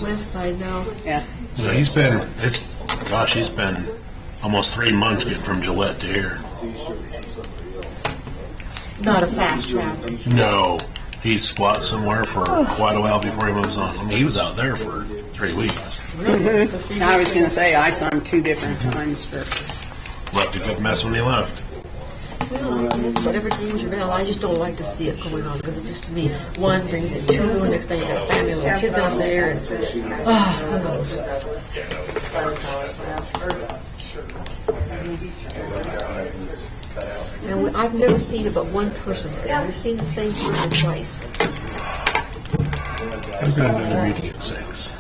the west side now. Yeah. You know, he's been almost 3 months getting from Gillette to here. Not a fast travel. No, he squats somewhere for quite a while before he moves on. I mean, he was out there for 3 weeks. Really? I was going to say, I saw him 2 different times for... Left a good mess when he left. Well, I guess whatever teams you're going, I just don't like to see it going on because it just, to me, one brings in two, and next thing you got family, little kids out there, and who knows? And I've never seen it but one person. I've seen the same person twice. We've got another meeting at 6.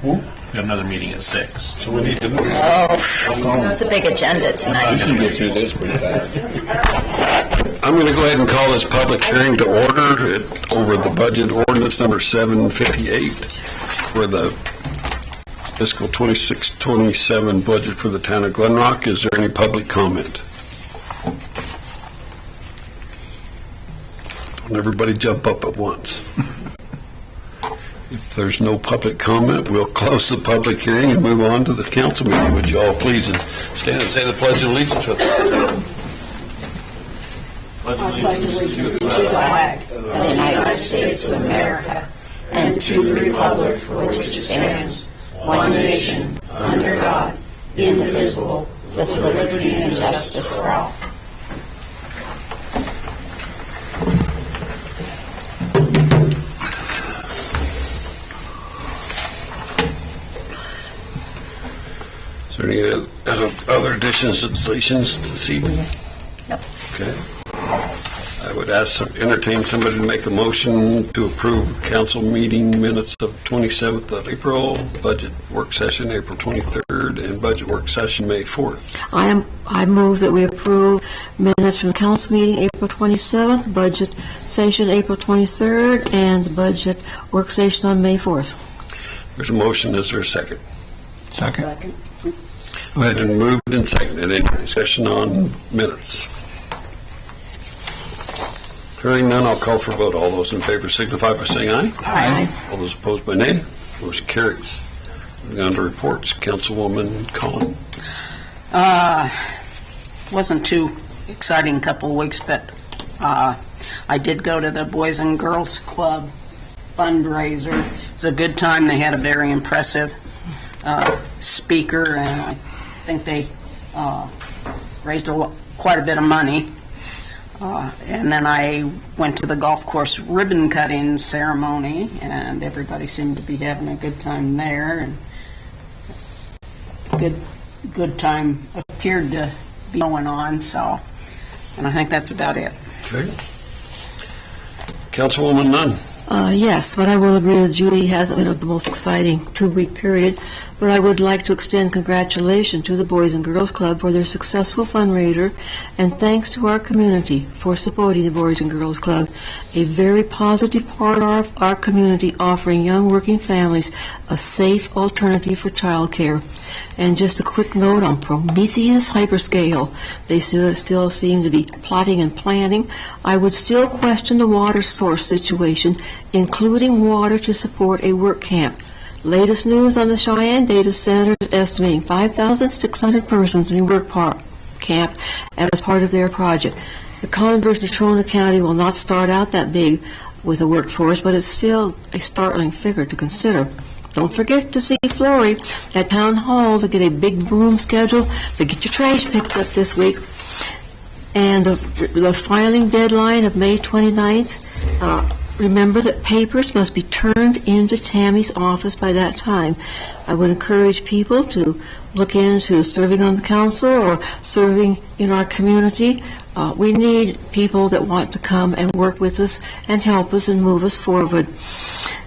We have another meeting at 6. So we need to move. It's a big agenda tonight. We can get through this pretty fast. I'm going to go ahead and call this public hearing to order over the budget ordinance number 758 for the fiscal 26-27 budget for the town of Glen Rock. Is there any public comment? Don't everybody jump up at once. If there's no public comment, we'll close the public hearing and move on to the council meeting. Would you all please stand and say the Pledge of Allegiance with us? I pledge allegiance to the flag of the United States of America and to the republic for which it stands, one nation, under God, indivisible, with liberty and justice for all. Is there any other additions or deletions this evening? Yep. Okay. I would entertain somebody to make a motion to approve council meeting minutes of 27th of April, budget work session April 23rd, and budget work session May 4th. I move that we approve minutes from the council meeting April 27th, budget session April 23rd, and the budget work session on May 4th. There's a motion. Is there a second? Second. Go ahead and moved and seconded. Any discussion on minutes? Hearing none, I'll call for a vote. All those in favor signify by saying aye. Aye. All those opposed by nay. Motion carries. Moving on to reports. Councilwoman Collin. Wasn't too exciting couple of weeks, but I did go to the Boys and Girls Club fundraiser. It was a good time. They had a very impressive speaker, and I think they raised quite a bit of money. And then I went to the golf course ribbon cutting ceremony, and everybody seemed to be having a good time there. And good time appeared to be going on. So, and I think that's about it. Okay. Councilwoman Nunn. Yes, but I will agree that Judy hasn't been the most exciting 2-week period, but I would like to extend congratulations to the Boys and Girls Club for their successful fundraiser, and thanks to our community for supporting the Boys and Girls Club, a very positive part of our community offering young working families a safe alternative for childcare. And just a quick note on Prometheus Hyperscale. They still seem to be plotting and planning. I would still question the water source situation, including water to support a work camp. Latest news on the Cheyenne Data Center is estimating 5,600 persons in a work camp as part of their project. The converse Natrona County will not start out that big with a workforce, but it's still a startling figure to consider. Don't forget to see Flory at Town Hall to get a big broom schedule to get your trash picked up this week. And the filing deadline of May 29th, remember that papers must be turned into Tammy's office by that time. I would encourage people to look into serving on the council or serving in our community. We need people that want to come and work with us and help us and move us forward.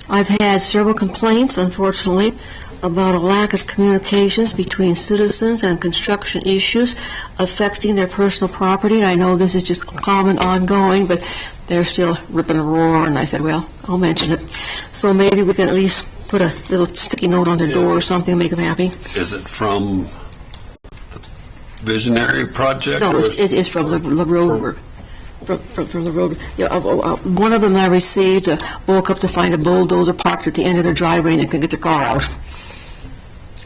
I've had several complaints, unfortunately, about a lack of communications between citizens and construction issues affecting their personal property. I know this is just common ongoing, but they're still ripping a roar, and I said, well, I'll mention it. So maybe we can at least put a little sticky note on their door or something to make them happy. Is it from the Visionary Project? No, it's from the road work. from the road. Yeah, one of them I received, woke up to find a bulldozer parked at the end of their driveway and they couldn't get their car out.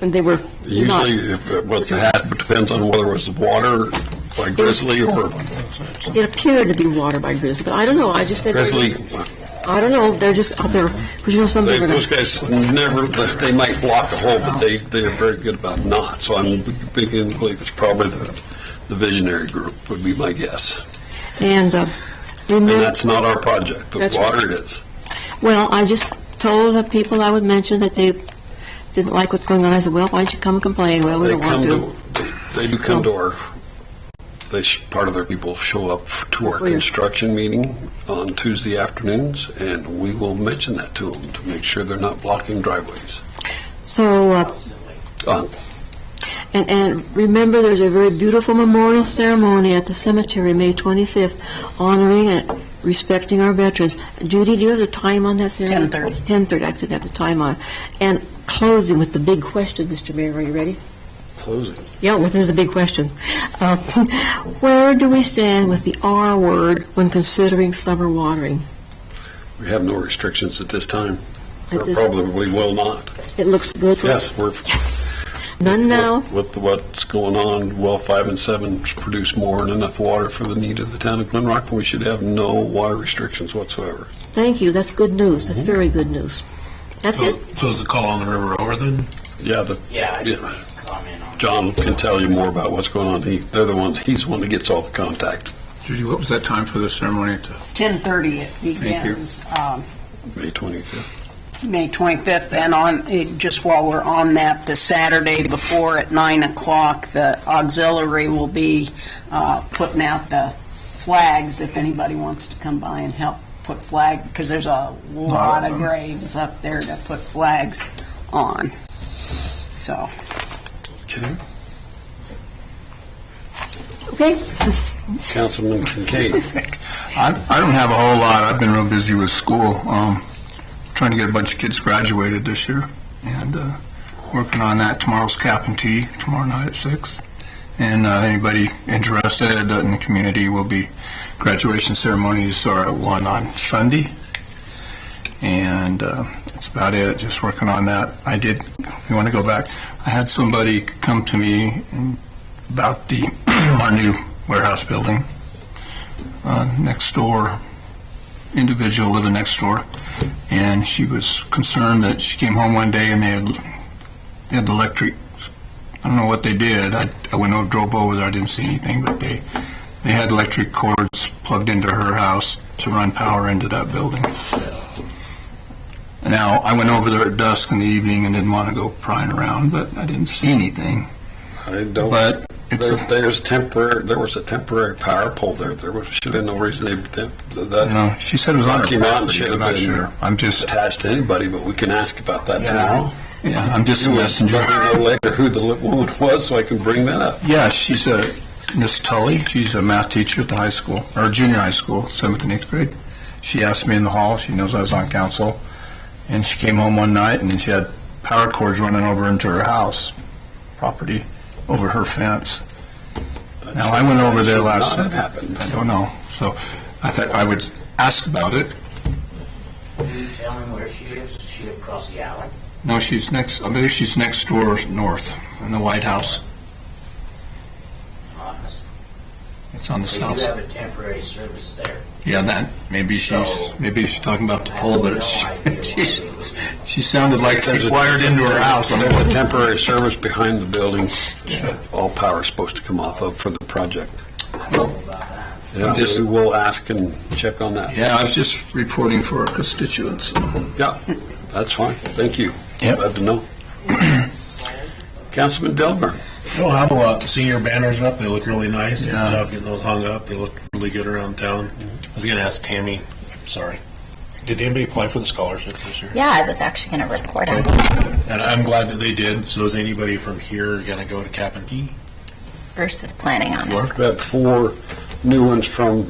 And they were not. Usually, if it was it depends on whether it was water by grizzly or It appeared to be water by grizzly, but I don't know, I just said. grizzly. I don't know, they're just out there, because you know some people are Those guys never, they might block a hole, but they're very good about not. So I'm beginning to believe it's probably the visionary group would be my guess. And And remember, that's not our project. The That's water is. well, I just told the people I would mention that they didn't like what's going on. I said, well, why don't you come and complain? Well, we They don't want come to. to, they do come to our, part of their people show up to our For your- construction meeting on Tuesday afternoons, and we will mention that to them to make sure they're not blocking driveways. So, and remember, there's a very beautiful memorial ceremony at the cemetery, May 25th, honoring and respecting our veterans. Judy, do you have the time on that ceremony? 10:30. 10:30, I didn't have the time on. And closing with the big question, Mr. Mayor, are you ready? Closing. Yeah, well, this is a big question. Where do we stand with the R word when considering summer watering? We have no restrictions at this time. At Or this- probably will not. It looks good for Yes, we're. Yes. None now? With what's going on, well 5 and 7 produce more than enough water for the need of the town of Glen Rock, and we should have no water restrictions whatsoever. Thank you, that's good news. That's very good news. That's it? So is the call on the river over then? Yeah, Yeah, I yeah. can comment on John can tell you more about what's going on. He's the one that gets all the contact. Judy, what was that time for the ceremony? 10:30 it you. begins. May 25th. May 25th, and just while we're on that, the Saturday before at 9 o'clock, the auxiliary will be putting out the flags if anybody wants to come by and help put flag, because there's a lot of graves up there to put flags on. So, Okay. Okay. Councilman Kincaid. I don't have a whole lot. I've been real busy with school, trying to get a bunch of kids graduated this year, and working on that. Tomorrow's Cap and Tea, tomorrow night at 6. And anybody interested in the community will be, graduation ceremonies are at 1 on Sunday. And that's about it, just working on that. I did, if you want to go back, I had somebody come to me about our new warehouse building. Next door, individual living next door, and she was concerned that she came home one day and they had the electric, I don't know what they did. I went over, drove over there, I didn't see anything, but they had electric cords plugged into her house to run power into that building. Now, I went over there at dusk in the evening and didn't want to go prying around, but I didn't see anything. I don't. But it's There was a temporary power pole there. Should have no reason that she said it was on her Rocky Mountain property, should I'm have not been sure. I'm just, attached to anybody, but we can ask about that tomorrow. yeah, I'm just a You messenger. let me know later who the woman was so I can bring that up. Yeah, she's Miss Tully. She's a math teacher at the high school, or junior high school, 7th and 8th grade. She asked me in the hall. She knows I was on council. And she came home one night, and she had power cords running over into her house property, over her fence. Now, I went over there last Should not night. have happened. I don't know. So I thought I would ask about it. Can you tell me where she lives? Does she live across the alley? No, I believe she's next door north in the White House. Honest. It's on the They do south. have a temporary service there. Yeah, that, maybe she's talking about the pole, but she sounded like they wired into her house. There's a temporary service behind the building all power's supposed to come off of for the project. Yeah, we will ask and check on that. Yeah, I was just reporting for our constituents. Yeah, that's fine. Thank you. Yep. Glad to know. Councilman Delmer. Oh, how about senior banners up? They look really nice. Good Yeah. job getting those hung up. They look really good around town. I was going to ask Tammy, sorry, did anybody apply for the scholarship this year? Yeah, I was actually going to report on it. And I'm glad that they did. So is anybody from here going to go to Cap and Tea? Versus planning on it. We have 4 new ones from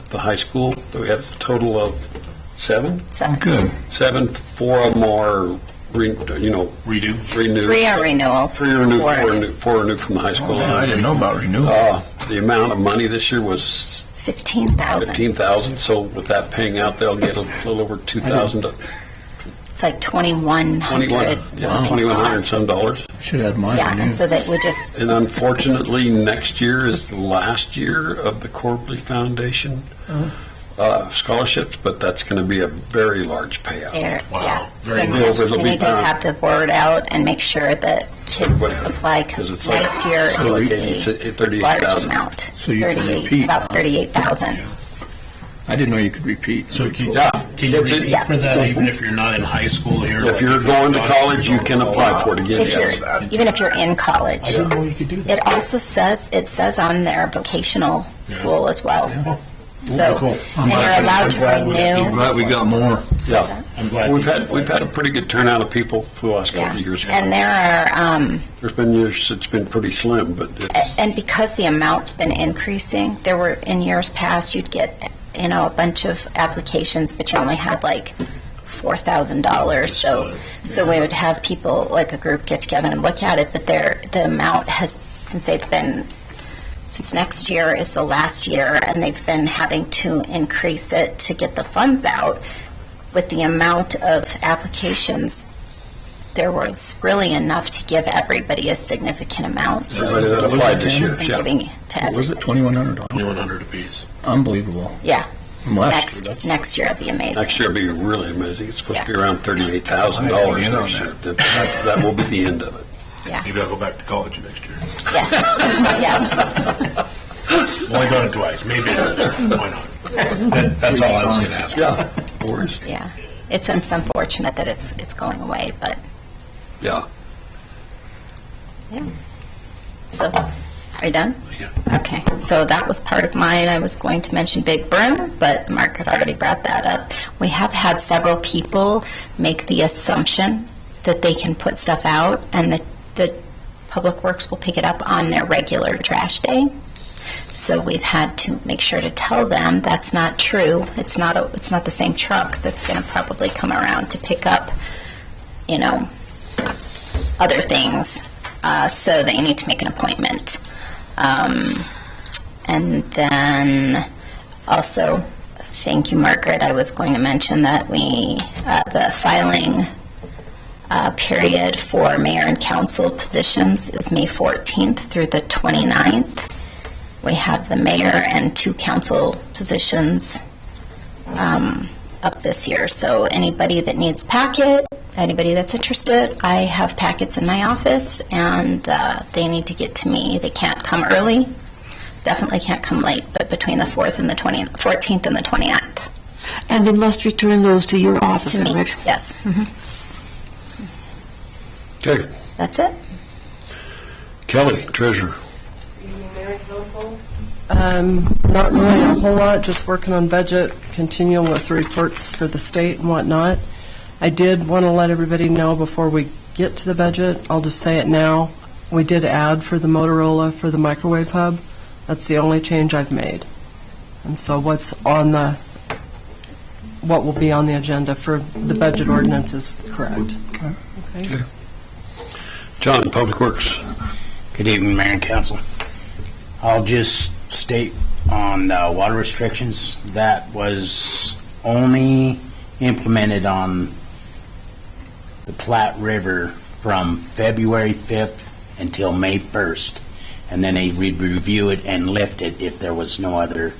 the high school. We have a total of 7? So Good. 7, 4 of them are, Redo? renewed. 3 are renewals. 3 are new, 4 4 are new from the high school. I didn't know about renewal. The amount of money this year was 15,000. 15,000, so with that paying out, they'll get a little over 2,000, It's like 2,100. 2,100 and some dollars. Should have mine. Yeah, and so that would just, And unfortunately, next year is the last year of the Corbly Foundation scholarships, but that's going to be a very large payout. yeah. So Very nice. we need to have the word out and make sure that kids Everybody- apply, 'cause because it's like- next year so is it's a a 38,000. large amount. So you can 38, repeat. about 38,000. I didn't know you could repeat. So can Yeah. can you Kids in- repeat for that even if you're not in high school here? If like you're going to college, you can apply for it again, If yes. you're, even if you're in college. I didn't know you could do that. It also says, it says on their vocational school as well. So, Cool. and you're allowed to I'm renew. glad we got more. Yeah. I'm glad. We've had a pretty good turnout of people for the last Yeah, couple of years. and there are, There's been years it's been pretty slim, but it's, and because the amount's been increasing, there were, in years past, you'd get, a bunch of applications, but you only had like $4,000. So we would have people, like a group, get together and look at it, but the amount has, since next year is the last year, and they've been having to increase it to get the funds out, with the amount of applications, there was really enough to give everybody a significant amount. So everybody that applied this year, it's been yeah. giving to What was it, everybody. $2,100? 2,100 apiece. Unbelievable. Yeah. From last year, Next year it'll be amazing. next year will be really amazing. It's supposed to be Yeah. around $38,000 in on next year. That will be the end of it. Yeah. Maybe I'll go back to college next year. Yes. Yes. Only done it twice, maybe. Why not? That's all I was going to ask. Yeah, no worries. Yeah. It's unfortunate that it's going away, but Yeah. yeah. So, are you done? Yeah. Okay, so that was part of mine. I was going to mention Big Broom, but Mark had already brought that up. We have had several people make the assumption that they can put stuff out and that the Public Works will pick it up on their regular trash day. So we've had to make sure to tell them that's not true. It's not the same truck that's going to probably come around to pick up, other things. So they need to make an appointment. And then also, thank you, Margaret. I was going to mention that the filing period for mayor and council positions is May 14th through the 29th. We have the mayor and 2 council positions up this year. So anybody that needs packet, anybody that's interested, I have packets in my office, and they need to get to me. They can't come early, definitely can't come late, but between the 14th and the 29th. And they must return those to your office, To me, correct? yes. Okay. That's it. Kelly, treasurer. Not really a whole lot, just working on budget, continuing with the reports for the state and whatnot. I did want to let everybody know before we get to the budget, I'll just say it now, we did add for the Motorola for the microwave hub. That's the only change I've made. And so what will be on the agenda for the budget ordinance is correct. Okay. John, Public Works. Good evening, Mayor and Council. I'll just state on water restrictions, that was only implemented on the Platte River from February 5th until May 1st. And then they would review it and lift it if there was no other,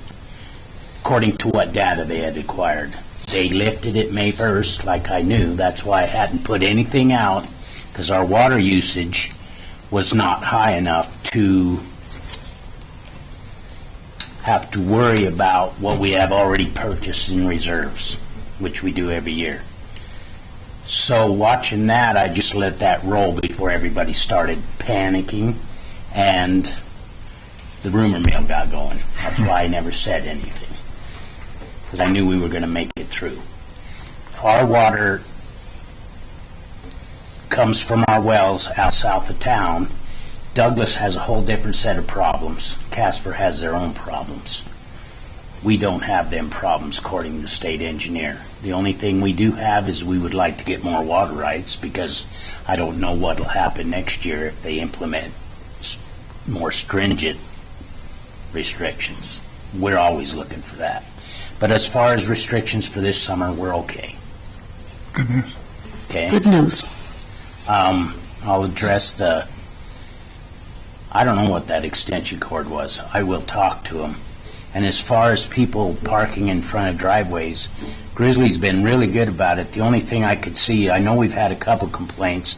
according to what data they had acquired. They lifted it May 1st, like I knew. That's why I hadn't put anything out, because our water usage was not high enough to have to worry about what we have already purchased in reserves, which we do every year. So watching that, I just let that roll before everybody started panicking, and the rumor mill got going. That's why I never said anything, because I knew we were going to make it through. Our water comes from our wells out south of town. Douglas has a whole different set of problems. Casper has their own problems. We don't have them problems, according to the state engineer. The only thing we do have is we would like to get more water rights, because I don't know what will happen next year if they implement more stringent restrictions. we're always looking for that. But as far as restrictions for this summer, we're okay. Good news. Okay? Good news. I'll address I don't know what that extension cord was. I will talk to them. And as far as people parking in front of driveways, Grizzly's been really good about it. The only thing I could see, I know we've had a couple complaints,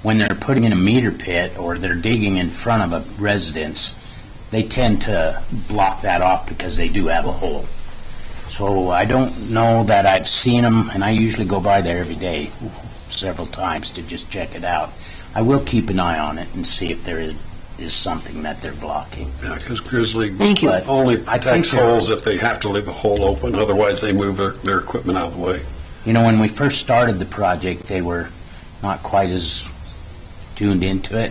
when they're putting in a meter pit or they're digging in front of a residence, they tend to block that off because they do have a hole. So I don't know that I've seen them, and I usually go by there every day, several times to just check it out. I will keep an eye on it and see if there is something that they're blocking. Yeah, because Grizzly Thank you. But only I think protects they're- holes if they have to leave a hole open, otherwise they move their equipment out of the way. You know, when we first started the project, they were not quite as tuned into it,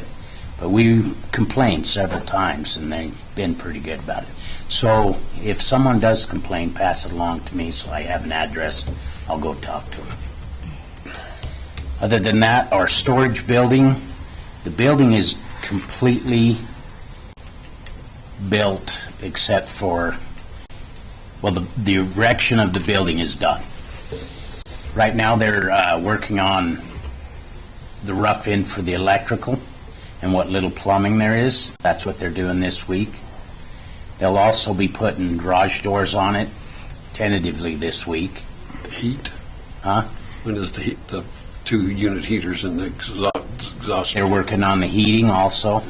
but we complained several times, and they've been pretty good about it. So if someone does complain, pass it along to me so I have an address. I'll go talk to them. Other than that, our storage building, the building is completely built except for, well, the erection of the building is done. Right now, they're working on the rough end for the electrical and what little plumbing there is. That's what they're doing this week. They'll also be putting garage doors on it tentatively this week. Heat? Huh? When is the heat, the 2-unit heaters in the exhaust? They're working on the heating also.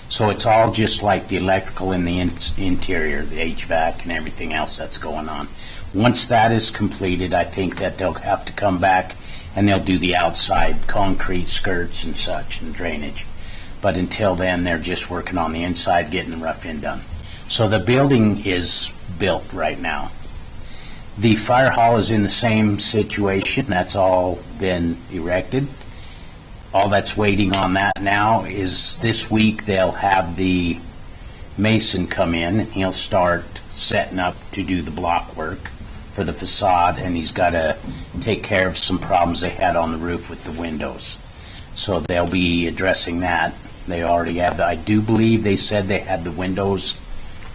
So it's all just like the electrical in the interior, the HVAC and everything else that's going on. Once that is completed, I think that they'll have to come back and they'll do the outside concrete skirts and such and drainage. But until then, they're just working on the inside, getting the rough end done. So the building is built right now. The fire hall is in the same situation. That's all been erected. All that's waiting on that now is this week they'll have the mason come in and he'll start setting up to do the block work for the facade, and he's got to take care of some problems they had on the roof with the windows. So they'll be addressing that. They already have, I do believe they said they had the windows,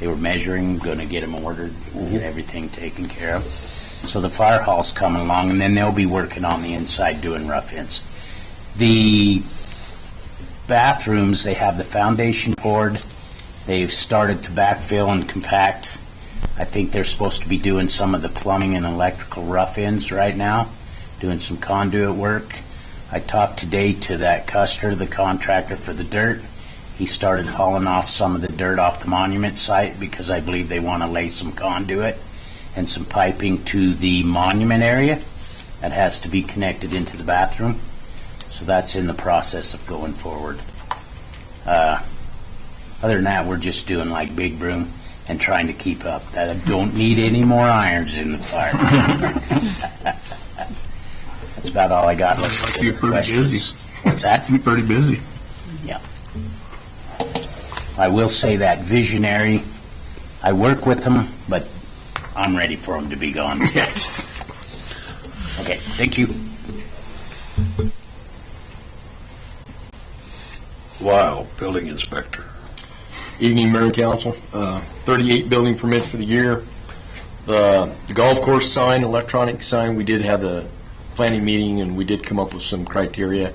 they were measuring, going to get them ordered, get everything taken care of. So the fire hall's coming along, and then they'll be working on the inside doing rough ends. The bathrooms, they have the foundation poured. They've started to backfill and compact. I think they're supposed to be doing some of the plumbing and electrical rough ends right now, doing some conduit work. I talked today to that Custer, the contractor for the dirt. He started hauling off some of the dirt off the monument site because I believe they want to lay some conduit and some piping to the monument area that has to be connected into the bathroom. So that's in the process of going forward. Other than that, we're just doing like Big Broom and trying to keep up. I don't need any more irons in the fire. That's about all I got. Let's You're take pretty questions. busy. What's that? You're pretty busy. I will say that visionary, I work with them, but I'm ready for them to be gone. Okay, thank you. Wow, building inspector. Evening, Mayor and Council. 38 building permits for the year. The golf course sign, electronic sign, we did have a planning meeting and we did come up with some criteria.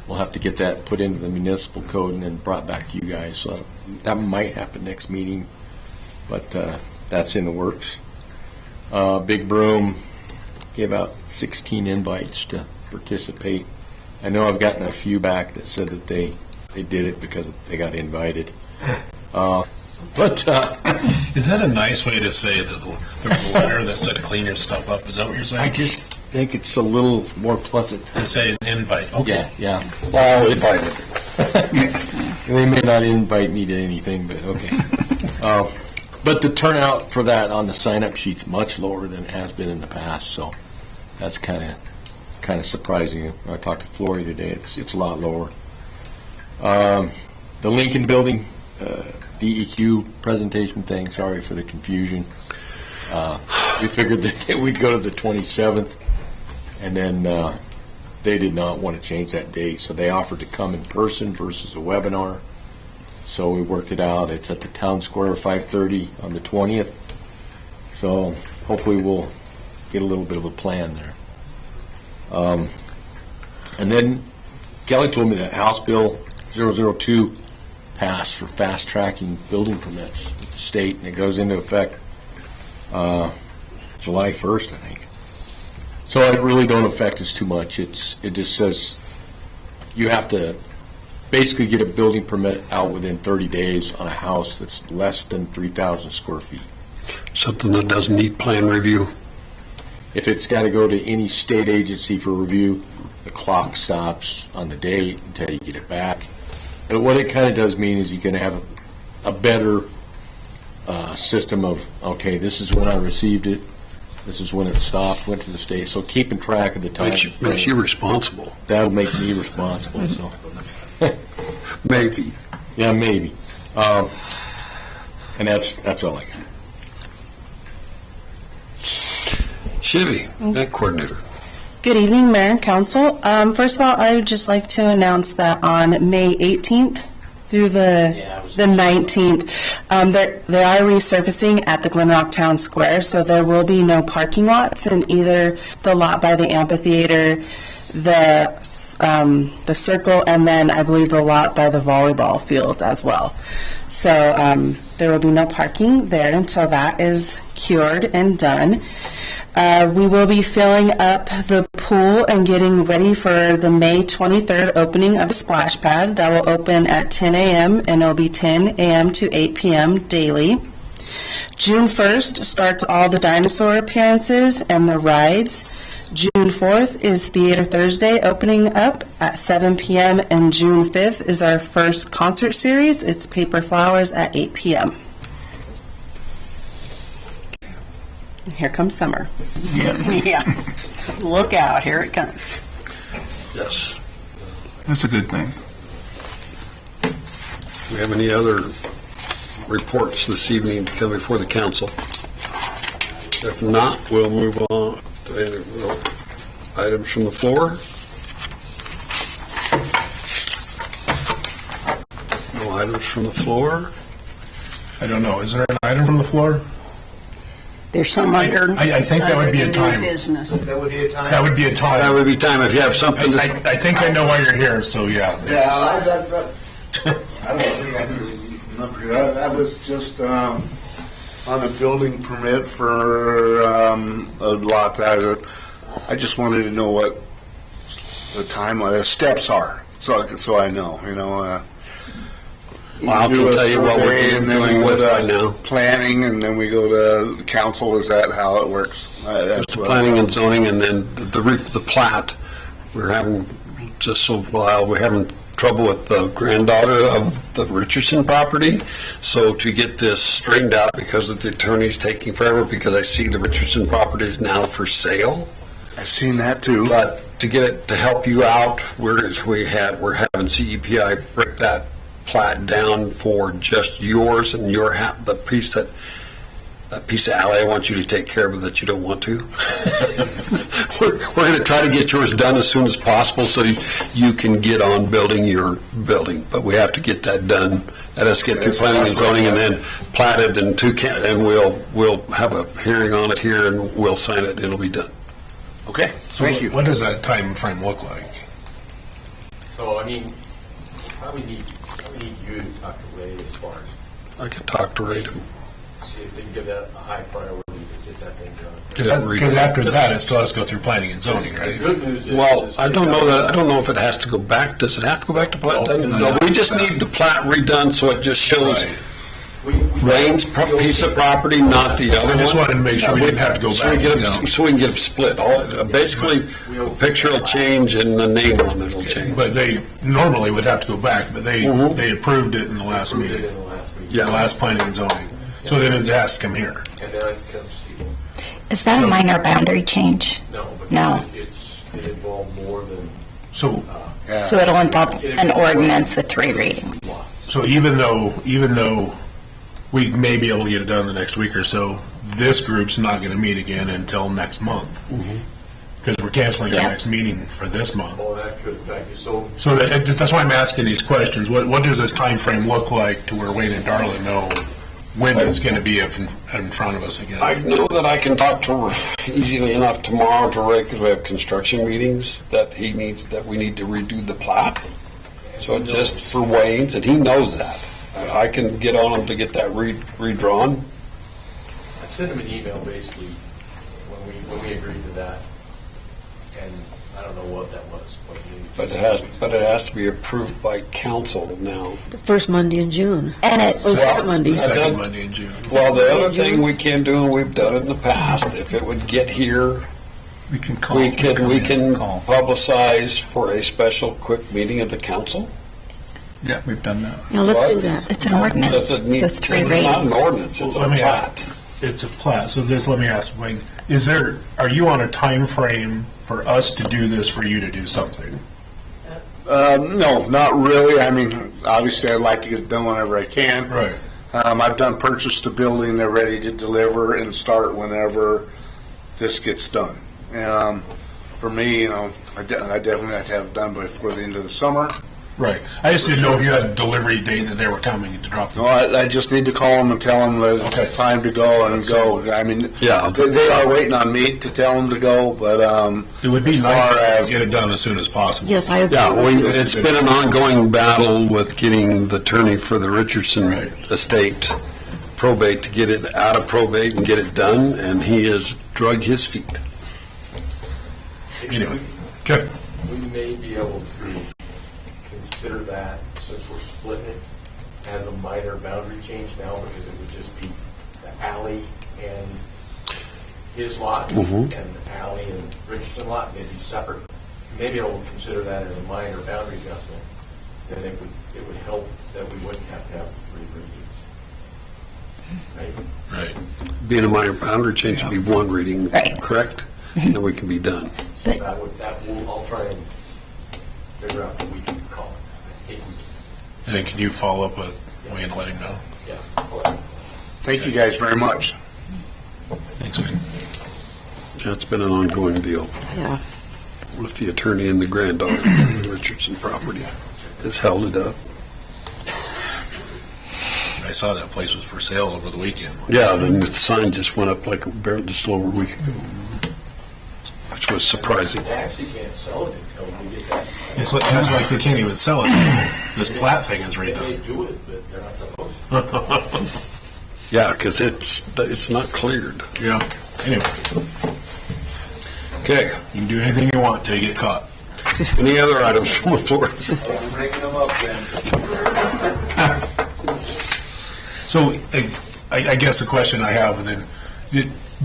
We'll have to get that put into the municipal code and then brought back to you guys. So that might happen next meeting, but that's in the works. Big Broom gave out 16 invites to participate. I know I've gotten a few back that said that they did it because they got invited. But Is that a nice way to say that there was a letter that said clean your stuff up? Is that what you're saying? I just think it's a little more pleasant. To say an invite, okay. Yeah. Well, invited. They may not invite me to anything, but okay. But the turnout for that on the sign-up sheet's much lower than it has been in the past, so that's kind of surprising. I talked to Flory today; it's a lot lower. The Lincoln Building DEQ presentation thing. Sorry for the confusion. We figured that we'd go to the 27th, and then they did not want to change that date, so they offered to come in person versus a webinar. So we worked it out. It's at the Town Square, 5:30 on the 20th. So hopefully we'll get a little bit of a plan there. And then Kelly told me that House Bill 002 passed for fast-tracking building permits with the state, and it goes into effect July 1st, I think. So it really don't affect us too much. It just says you have to basically get a building permit out within 30 days on a house that's less than 3,000 square feet. Something that doesn't need plan review. If it's got to go to any state agency for review, the clock stops on the date until you get it back. But what it kind of does mean is you're going to have a better system of, okay, this is when I received it, this is when it stopped, went to the state. So keeping track of the time. Makes you responsible. That'll make me responsible, so. Maybe. Yeah, maybe. And that's all I got. Chivy, that coordinator. Good evening, Mayor and Council. First of all, I would just like to announce that on May 18th through the 19th, they are resurfacing at the Glen Rock Town Square, so there will be no parking lots in either the lot by the amphitheater, the circle, and then I believe the lot by the volleyball field as well. So there will be no parking there until that is cured and done. We will be filling up the pool and getting ready for the May 23rd opening of the splash pad. That will open at 10 a.m. and it'll be 10 a.m. to 8 p.m. daily. June 1st starts all the dinosaur appearances and the rides. June 4th is Theater Thursday opening up at 7 p.m. and June 5th is our first concert series. It's Paper Flowers at 8 p.m. Here comes summer. Yeah. Look out, here it comes. Yes. That's a good thing. Do we have any other reports this evening to come before the council? If not, we'll move on to any items from the floor. No items from the floor. I don't know, is there an item from the floor? There's some under. I think that would be a under time. new business. That would be a time. That would be time if you have something to say. I think I know why you're here, so yeah. Yeah, that's I don't think I remember. That was just on a building permit for a lot that I just wanted to know what the time, the steps are, so I know, Well, I can tell you what we're doing with right now. Planning, and then we go to the council. Is that how it works? It's planning and zoning, and then the plat. We're having just so while we're having trouble with the granddaughter of the Richardson property. So to get this straightened out because of the attorneys taking forever, because I see the Richardson property is now for sale. I've seen that too. But to get it to help you out, we're having CEPI break that plat down for just yours and your the piece that piece of alley I want you to take care of that you don't want to. We're going to try to get yours done as soon as possible so you can get on building your building. But we have to get that done. Let us get through planning and zoning and then platted and we'll have a hearing on it here and we'll sign it and it'll be done. Okay, thank you. What does that time frame look like? So, probably need you to talk to Ray as far as, I can talk to Ray to see if they can give that a high priority to get that thing done. Because after that, it still has to go through planning and zoning, The right? good news is. Well, I don't know if it has to go back. Does it have to go back to plat? No, we just need the plat redone so it just shows Right. Rain's piece of property, not the other one. I just wanted to make sure we didn't have to go So we back, get you know. so we can get them split. Basically, the picture will change and the name on it will change. But they normally would have to go back, but they approved it in the last meeting, In the last meeting. the last planning and zoning. So then it has to come here. And then it comes to you. Is that a minor boundary change? No, but No. it involved more than. So, So it'll involve an ordinance with 3 readings. so even though we may be able to get it done the next week or so, this group's not going to meet again until next month. because we're canceling our Yeah. next meeting for this month. Well, that could affect you, so. So that's why I'm asking these questions. What does this time frame look like to where Wayne and Darla know when it's going to be in front of us again? I know that I can talk to easily enough tomorrow to Ray, because we have construction meetings, that we need to redo the plat. So it's just for Wayne's, and he knows that. I can get on him to get that redrawn. I sent him an email basically when we agreed to that, and I don't know what that was. But it has to be approved by council now. The first Monday in June. And it, Oh, second Monday. Second Monday in June. Well, the other thing we can do, and we've done it in the past, if it would get here, We can call. we can Call. publicize for a special quick meeting of the council. Yeah, we've done that. Now, let's do that. it's an ordinance, Does it need- so it's 3 It's not readings. an ordinance, it's a Let me plat. It's a plat, so let me ask Wayne, are you on a time frame for us to do this, for you to do something? No, not really. I mean, obviously, I'd like to get it done whenever I can. Right. I've done purchase the building, they're ready to deliver and start whenever this gets done. For me, I definitely have to have it done before the end of the summer. Right. I just didn't know if you had a delivery date that they were coming to drop the... No, I just need to call them and tell them that Okay. it's time to go and go. I mean, Yeah. they are waiting on me to tell them to go, but It would be as nice far to as- get it done as soon as possible. Yes, I agree. Yeah, it's been an ongoing battle with getting the attorney for the Richardson Right. estate probate to get it out of probate and get it done, and he has drug his feet. Anyway, okay. We may be able to consider that, since we're splitting it, as a minor boundary change now, because it would just be the alley and his lot, and the alley and Richardson lot, they'd be separate. Maybe I'll consider that as a minor boundary adjustment, then it would help that we wouldn't have to have 3 readings. Right? Right. Being a minor boundary change would be one reading, Right. correct? And we can be done. So I'll try and figure out what we can call it. I think we And then can you follow up with Wayne and let him know? yeah. thank you guys very much. Thanks, Wayne. That's been an ongoing deal Yeah. with the attorney and the granddaughter of the Richardson property. Has held it up. I saw that place was for sale over the weekend. Yeah, then the sign just went up like just over a week ago, which was surprising. They actually can't sell it until we get that. It's like they can't even sell it. This plat thing is They redone. do it, but they're not supposed to. Yeah, because it's not cleared. Yeah. Anyway, Okay, you can do anything you want till you get caught. any other items from the floor? I'm breaking them up then. So I guess the question I have then,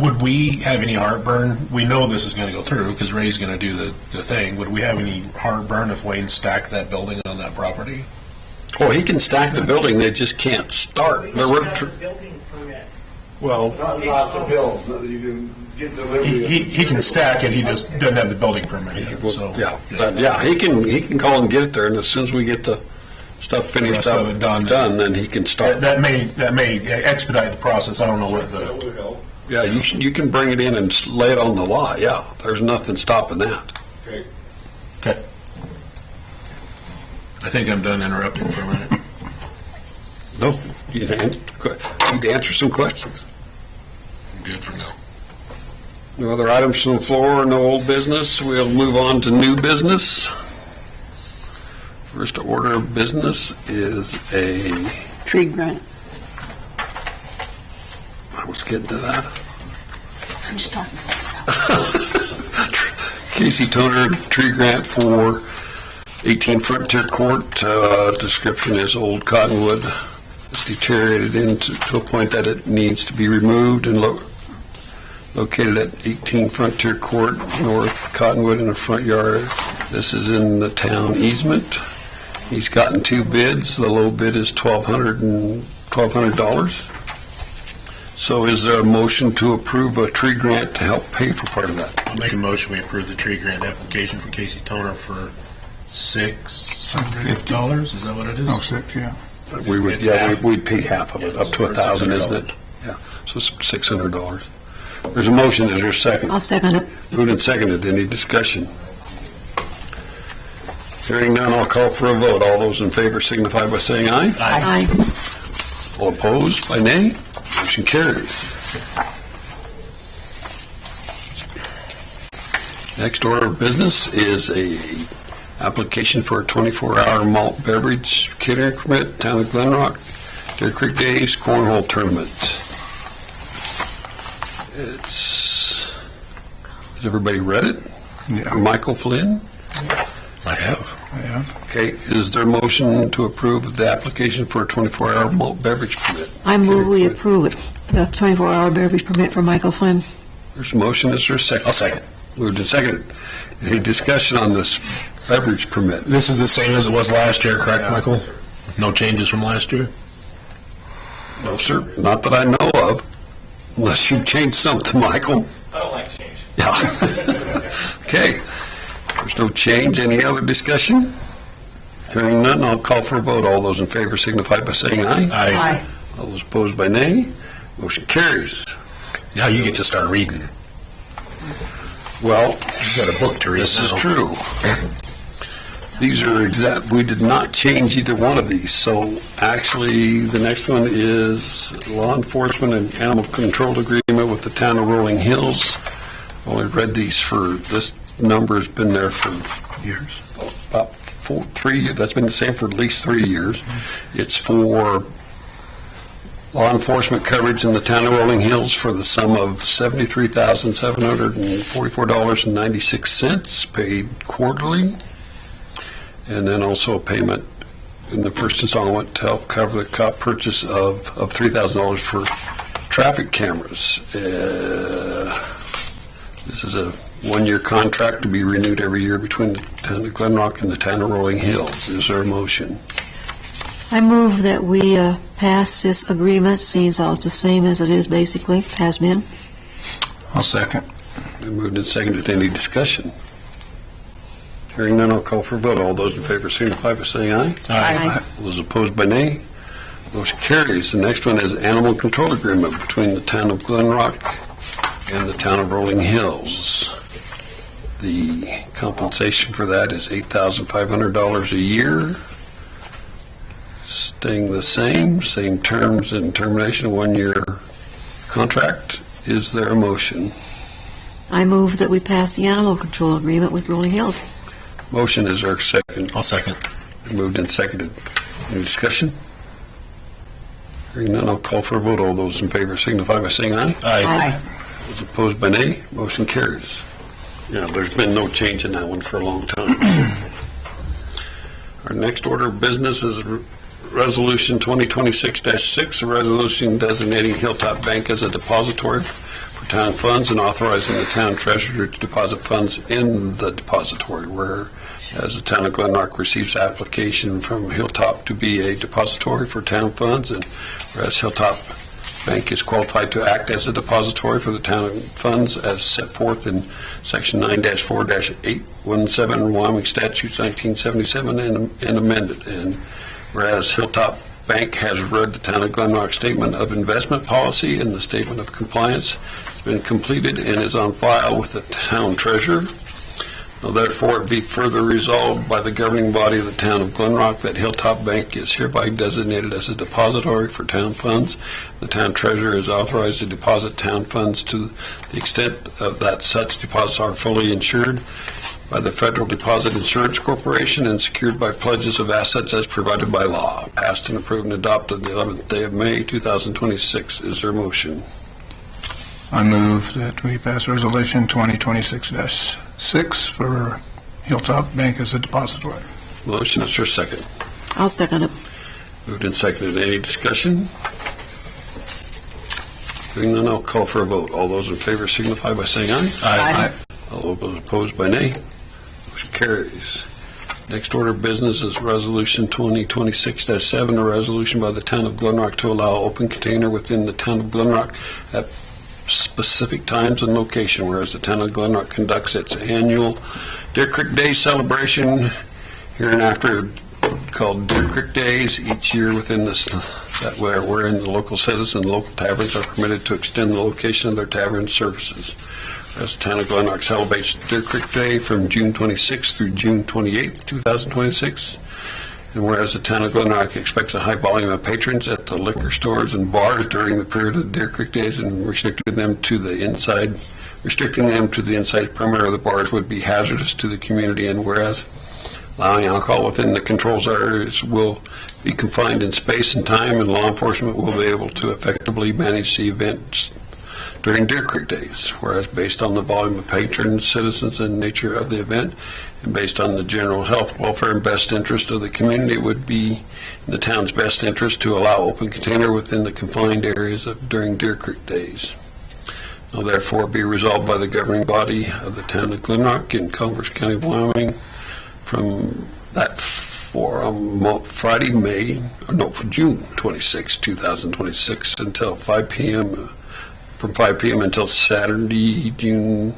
would we have any heartburn? We know this is going to go through because Ray's going to do the thing. Would we have any heartburn if Wayne stacked that building on that property? Oh, he can stack the building, they just can't start. Well, Not to build, you can get delivery. He can stack it, he just doesn't have the building permit yet, so. yeah, he can call and get it there, and as soon as we get the stuff finished rest up, of it done. then he can start. That may expedite the process. I don't know what That the, would help. Yeah, you can bring it in and lay it on the lot, yeah, there's nothing stopping that. Okay. okay. I think I'm done interrupting for a minute. No, you need to answer some questions. I'm good for now. No other items from the floor, no old business. We'll move on to new business. First order of business is Tree grant. I was getting to that. I'm just talking to myself. Casey Toner, tree grant for 18 Frontier Court. Description is old cottonwood. It's deteriorated to a point that it needs to be removed and located at 18 Frontier Court, North Cottonwood in the front yard. This is in the town easement. He's gotten 2 bids. The low bid is $1,200. So is there a motion to approve a tree grant to help pay for part of that? I'll make a motion, we approve the tree grant application for Casey Toner for $650. Is that what it is? No, 6, yeah. We would, It's half. we'd pay half of it, up to It's $1,000, isn't $600. it? Yeah, so it's $600. There's a motion, is there a second? I'll second it. Moved and seconded, any discussion? Hearing none, I'll call for a vote. All those in favor signify by saying aye. Aye. All opposed, by nay. Motion carries. Next order of business is a application for a 24-hour malt beverage catering permit, Town of Glen Rock, Deer Creek Days Cornhole Tournament. Has everybody read it? Yeah. Michael Flynn? I have. I have. Okay, is there a motion to approve the application for a 24-hour malt beverage permit? I move we approve it, the 24-hour beverage permit for Michael Flynn. There's a motion, is there a second? I'll second. Moved and seconded. Any discussion on this beverage permit? This is the same as it was last year, correct, Michael? No changes from last year? No, sir, not that I know of, unless you've changed something, Michael. I don't like change. Yeah. Okay, there's no change. Any other discussion? Hearing none, I'll call for a vote. All those in favor signify by saying aye. Aye. All those opposed by nay. Motion carries. Now you get to start reading. Well, You've got a book to read this is now. true. These are exact, we did not change either one of these, so actually, the next one is law enforcement and animal control agreement with the town of Rolling Hills. Only read these for, this number's been there for Years. about 3, that's been the same for at least 3 years. It's for law enforcement coverage in the town of Rolling Hills for the sum of $73,744.96 paid quarterly. And then also a payment in the first installment to help cover the purchase of $3,000 for traffic cameras. This is a one-year contract to be renewed every year between the town of Glen Rock and the town of Rolling Hills. Is there a motion? I move that we pass this agreement, seeing as how it's the same as it is basically, has been. I'll second. Been moved and seconded. Any discussion? Hearing none, I'll call for a vote. All those in favor signify by saying aye. Aye. All those opposed by nay. Motion carries. The next one is animal control agreement between the town of Glen Rock and the town of Rolling Hills. The compensation for that is $8,500 a year. Staying the same terms and termination, one-year contract. Is there a motion? I move that we pass the animal control agreement with Rolling Hills. Motion, is there a second? I'll second. Moved and seconded. Any discussion? Hearing none, I'll call for a vote. All those in favor signify by saying aye. Aye. Those opposed by nay, motion carries. Yeah, there's been no change in that one for a long time. Our next order of business is Resolution 2026-6, a resolution designating Hilltop Bank as a depository for town funds and authorizing the town treasurer to deposit funds in the depository, whereas the town of Glen Rock receives application from Hilltop to be a depository for town funds, and whereas Hilltop Bank is qualified to act as a depository for the town funds as set forth in Section 9-4-817 Wyoming Statutes 1977 and amended. And whereas Hilltop Bank has read the town of Glen Rock Statement of Investment Policy, and the Statement of Compliance has been completed and is on file with the town treasurer. Now therefore it be further resolved by the governing body of the town of Glen Rock that Hilltop Bank is hereby designated as a depository for town funds. The town treasurer is authorized to deposit town funds to the extent of that such deposits are fully insured by the Federal Deposit Insurance Corporation and secured by pledges of assets as provided by law. Passed and approved and adopted the 11th day of May, 2026. Is there a motion? I move that we pass Resolution 2026-6 for Hilltop Bank as a depository. Motion, is there a second? I'll second it. Moved and seconded. Any discussion? Hearing none, I'll call for a vote. All those in favor signify by saying aye. Aye. All those opposed by nay. Motion carries. Next order of business is Resolution 2026-7, a resolution by the town of Glen Rock to allow open container within the town of Glen Rock at specific times and location, whereas the town of Glen Rock conducts its annual Deer Creek Day celebration hereinafter called Deer Creek Days each year within the that wherein the local citizens and local taverns are permitted to extend the location of their tavern services. Whereas the town of Glen Rock celebrates Deer Creek Day from June 26th through June 28th, 2026. And whereas the town of Glen Rock expects a high volume of patrons at the liquor stores and bars during the period of Deer Creek Days, and restricting them to the inside perimeter of the bars would be hazardous to the community. And whereas allowing alcohol within the controls areas will be confined in space and time, and law enforcement will be able to effectively manage the events during Deer Creek Days. Whereas based on the volume of patrons, citizens, and nature of the event, and based on the general health, welfare, and best interest of the community, it would be in the town's best interest to allow open container within the confined areas during Deer Creek Days. Now therefore be resolved by the governing body of the town of Glen Rock in Converse County, Wyoming, from that for June 26, 2026 until 5 p.m. From 5 p.m. until Saturday, June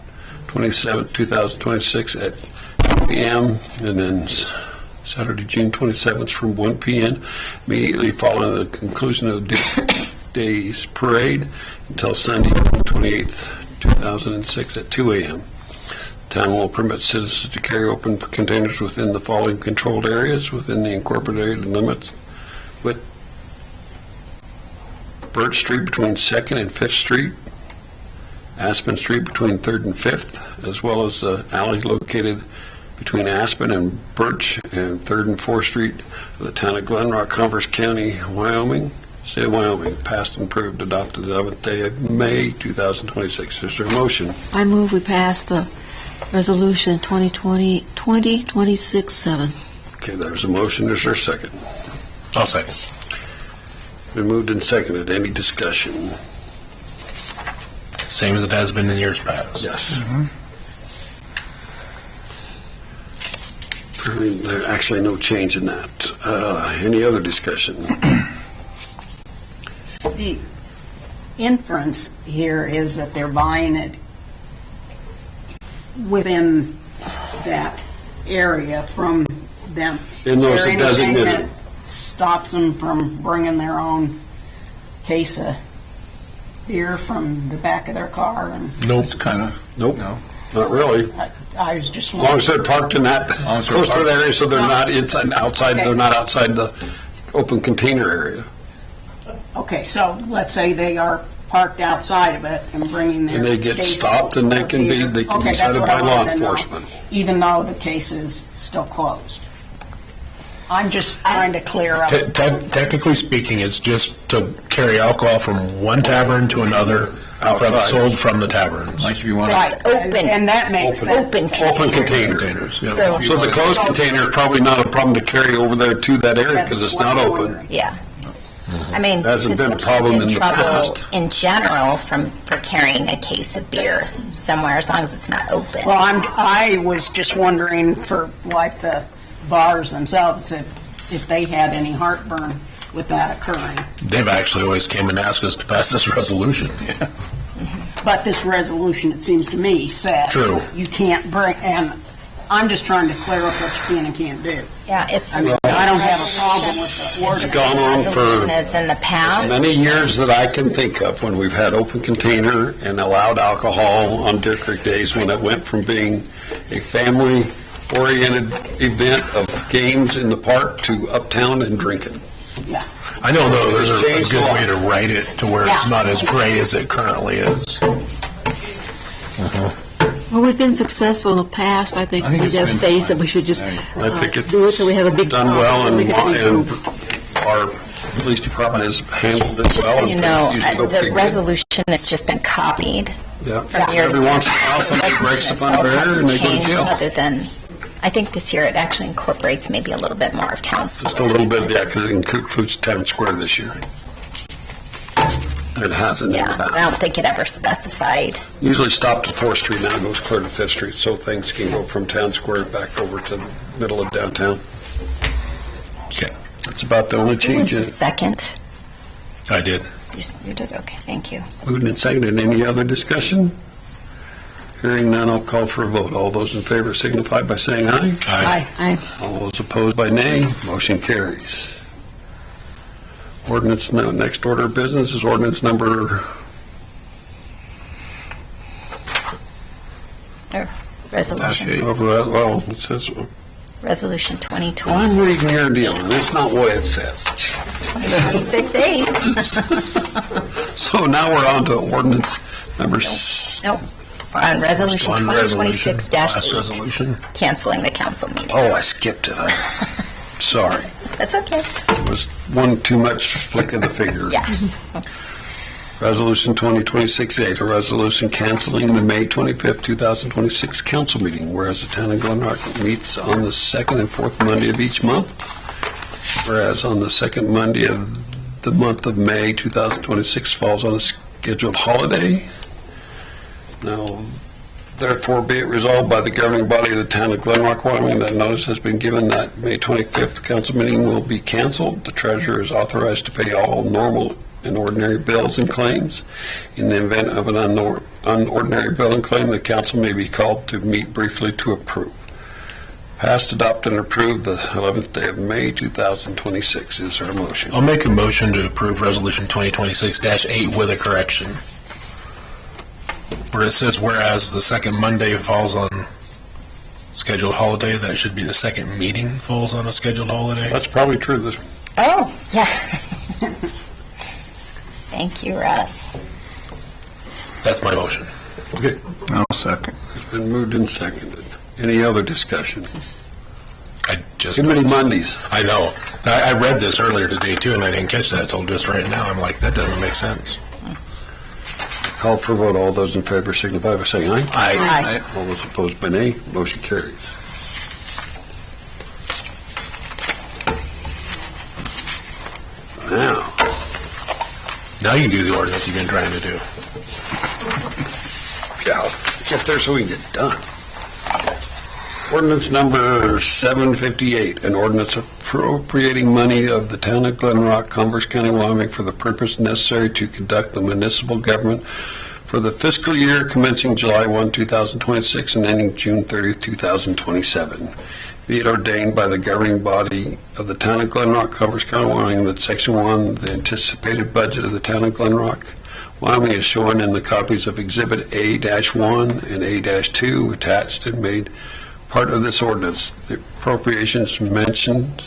27, 2026 at 2 p.m. and then Saturday, June 27th from 1 p.m. immediately following the conclusion of the day's parade until Sunday, June 28th, 2006 at 2 a.m. Town will permit citizens to carry open containers within the following controlled areas within the incorporated limits: with Birch Street between 2nd and 5th Street, Aspen Street between 3rd and 5th, as well as the alley located between Aspen and Birch and 3rd and 4th Street of the town of Glen Rock, Converse County, Wyoming, State of Wyoming, passed and approved, adopted the 11th day of May 2026. Is there a motion? I move we pass the resolution 2020-26-7. Okay, there's a motion. Is there a second? I'll second. Been moved and seconded. Any discussion? Same as it has been in years past. Yes. There's actually no change in that. Any other discussion? The inference here is that they're buying it within that area from them. In Is those there anything designated- that stops them from bringing their own case of beer from the back of their car? And Nope. It's kind of, Nope, no. not really. I was just As long as wondering. they're parked in that long as they're close to parked. the area, so they're not inside, outside, they're not outside the open container area. Okay, so let's say they are parked outside of it and bringing their And they get case stopped and they of can be- beer. they can be Okay, that's cited what by I law wanted to know, enforcement. even though the case is still closed. I'm just trying to clear up. Technically speaking, it's just to carry alcohol from one tavern to another, Outside. sold from the taverns. Like if you want Right, to, open. and that makes sense. Open Open container. containers. yeah. So, So the closed container is probably not a problem to carry over there to that area because it's not That's what I'm open. wondering. yeah. I mean, Hasn't because been a we problem can't in get the trouble past. in general for carrying a case of beer somewhere as long as it's not open. Well, I was just wondering for like the bars themselves, if they had any heartburn with that occurring. They've actually always came and asked us to pass this resolution. But this resolution, it seems to me, said True. you can't bring, and I'm just trying to clear up what you can and can't do. Yeah, it's. I mean, I don't have a problem with the ordinance. Gone on for Resolution is in the past. many years that I can think of when we've had open container and allowed alcohol on Deer Creek Days, when it went from being a family-oriented event of games in the park to uptown and drinking. Yeah. I know, though, there's a Changed a good lot. way to write it to where it's Yeah. not as gray as it currently is. Well, we've been successful in the past. I think I think we it's have been faith fine. that we should just I think it's do it till we have a big done problem, well, then we can and improve. our police department has handled it Just well. so you and know, things usually go pretty the good. resolution has just been copied Yeah. from year to Every year. once in a while, The somebody breaks resolution up under itself there and they hasn't go to changed jail. other than, I think this year it actually incorporates maybe a little bit more of town Just a square. little bit, yeah, because it includes Town Square this year. It hasn't in the Yeah, I past. don't think it ever specified. Usually stopped at 4th Street, now goes clear to 5th Street, so things can go from Town Square back over to the middle of downtown. Okay, That's about the only Who was change. the in second? I did. You did, okay, thank you. Moved and seconded. Any other discussion? Hearing none, I'll call for a vote. All those in favor signify by saying aye. Aye. I All those opposed by nay. Motion carries. Ordinance, next order of business is ordinance number, Resolution, well, it says, Resolution 2020. I'm reading your deal, and that's not what it says. 26-8. So now we're on to ordinance number, Nope. We're on Resolution One resolution, 2026-8, last resolution. canceling the council meeting. oh, I skipped it. Sorry. That's okay. It was one too much flick of the finger. Yeah. Resolution 2026-8, a resolution canceling the May 25th, 2026 council meeting, whereas the town of Glen Rock meets on the second and fourth Monday of each month, whereas on the second Monday of the month of May 2026 falls on a scheduled holiday. Now, therefore be it resolved by the governing body of the town of Glen Rock, Wyoming, that notice has been given that May 25th council meeting will be canceled. The treasurer is authorized to pay all normal and ordinary bills and claims. In the event of an unordinary bill and claim, the council may be called to meet briefly to approve. Passed, adopted, and approved the 11th day of May 2026. Is there a motion? I'll make a motion to approve Resolution 2026-8 with a correction. Where it says, whereas the second Monday falls on scheduled holiday, that should be the second meeting falls on a scheduled holiday. That's probably true. Oh, yeah. Thank you, Russ. That's my motion. Okay. I'll second. It's been moved and seconded. Any other discussion? I just. Too many Mondays. I know. I read this earlier today too, and I didn't catch that until just right now. I'm like, that doesn't make sense. Call for a vote. All those in favor signify by saying aye. Aye. All those opposed by nay. Motion carries. Now, Now you can do the ordinance you've been trying to do. yeah, get there so we can get done. Ordinance number 758, an ordinance appropriating money of the town of Glen Rock, Converse County, Wyoming, for the purpose necessary to conduct the municipal government for the fiscal year commencing July 1, 2026 and ending June 30, 2027. Be it ordained by the governing body of the town of Glen Rock, Converse County, Wyoming, that Section 1, the anticipated budget of the town of Glen Rock, Wyoming, is shown in the copies of Exhibit A-1 and A-2 attached and made part of this ordinance. The appropriations mentioned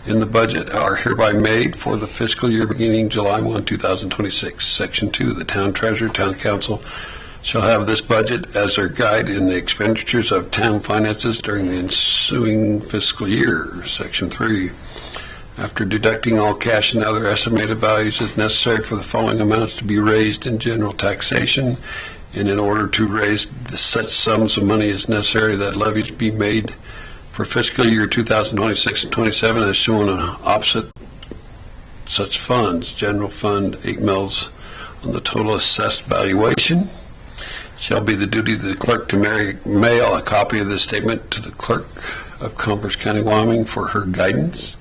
in the budget are hereby made for the fiscal year beginning July 1, 2026. Section 2, the town treasurer, town council shall have this budget as their guide in the expenditures of town finances during the ensuing fiscal year. Section 3, after deducting all cash and other estimated values, is necessary for the following amounts to be raised in general taxation, and in order to raise such sums of money as necessary, that levies be made for fiscal year 2026 and 27 as shown on opposite such funds. General fund, 8 mils on the total assessed valuation. Shall be the duty of the clerk to mail a copy of this statement to the clerk of Converse County, Wyoming for her guidance.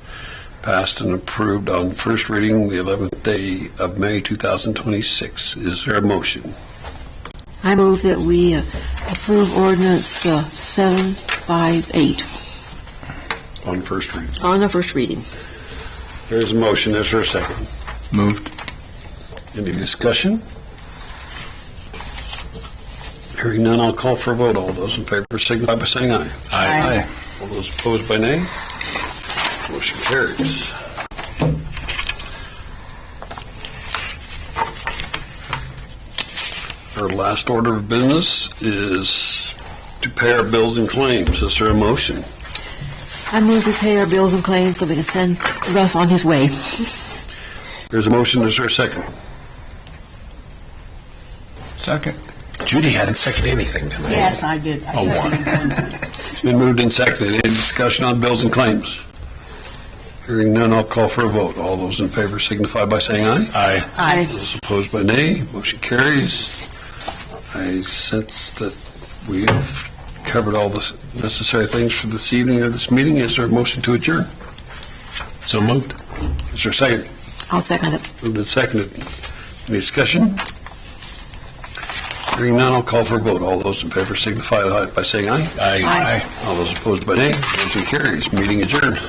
Passed and approved on first reading the 11th day of May 2026. Is there a motion? I move that we approve ordinance 758 On first reading. on the first reading. There's a motion. Is there a second? Moved. Any discussion? Hearing none, I'll call for a vote. All those in favor signify by saying aye. Aye. All those opposed by nay. Motion carries. Our last order of business is to pay our bills and claims. Is there a motion? I move we pay our bills and claims so we can send Russ on his way. There's a motion. Is there a second? Second. Judy hadn't seconded anything tonight. Yes, I did. I Oh, seconded Been moved and seconded. Any discussion on bills and claims? Hearing none, I'll call for a vote. All those in favor signify by saying aye. Aye. Aye. Those opposed by nay. Motion carries. I sense that we have covered all the necessary things for this evening of this meeting. Is there a motion to adjourn? So moved. Is there a second? I'll second it. Moved and seconded. Any discussion? Hearing none, I'll call for a vote. All those in favor signify by saying aye. Aye. Aye. All those opposed by nay. Motion carries. Meeting adjourned.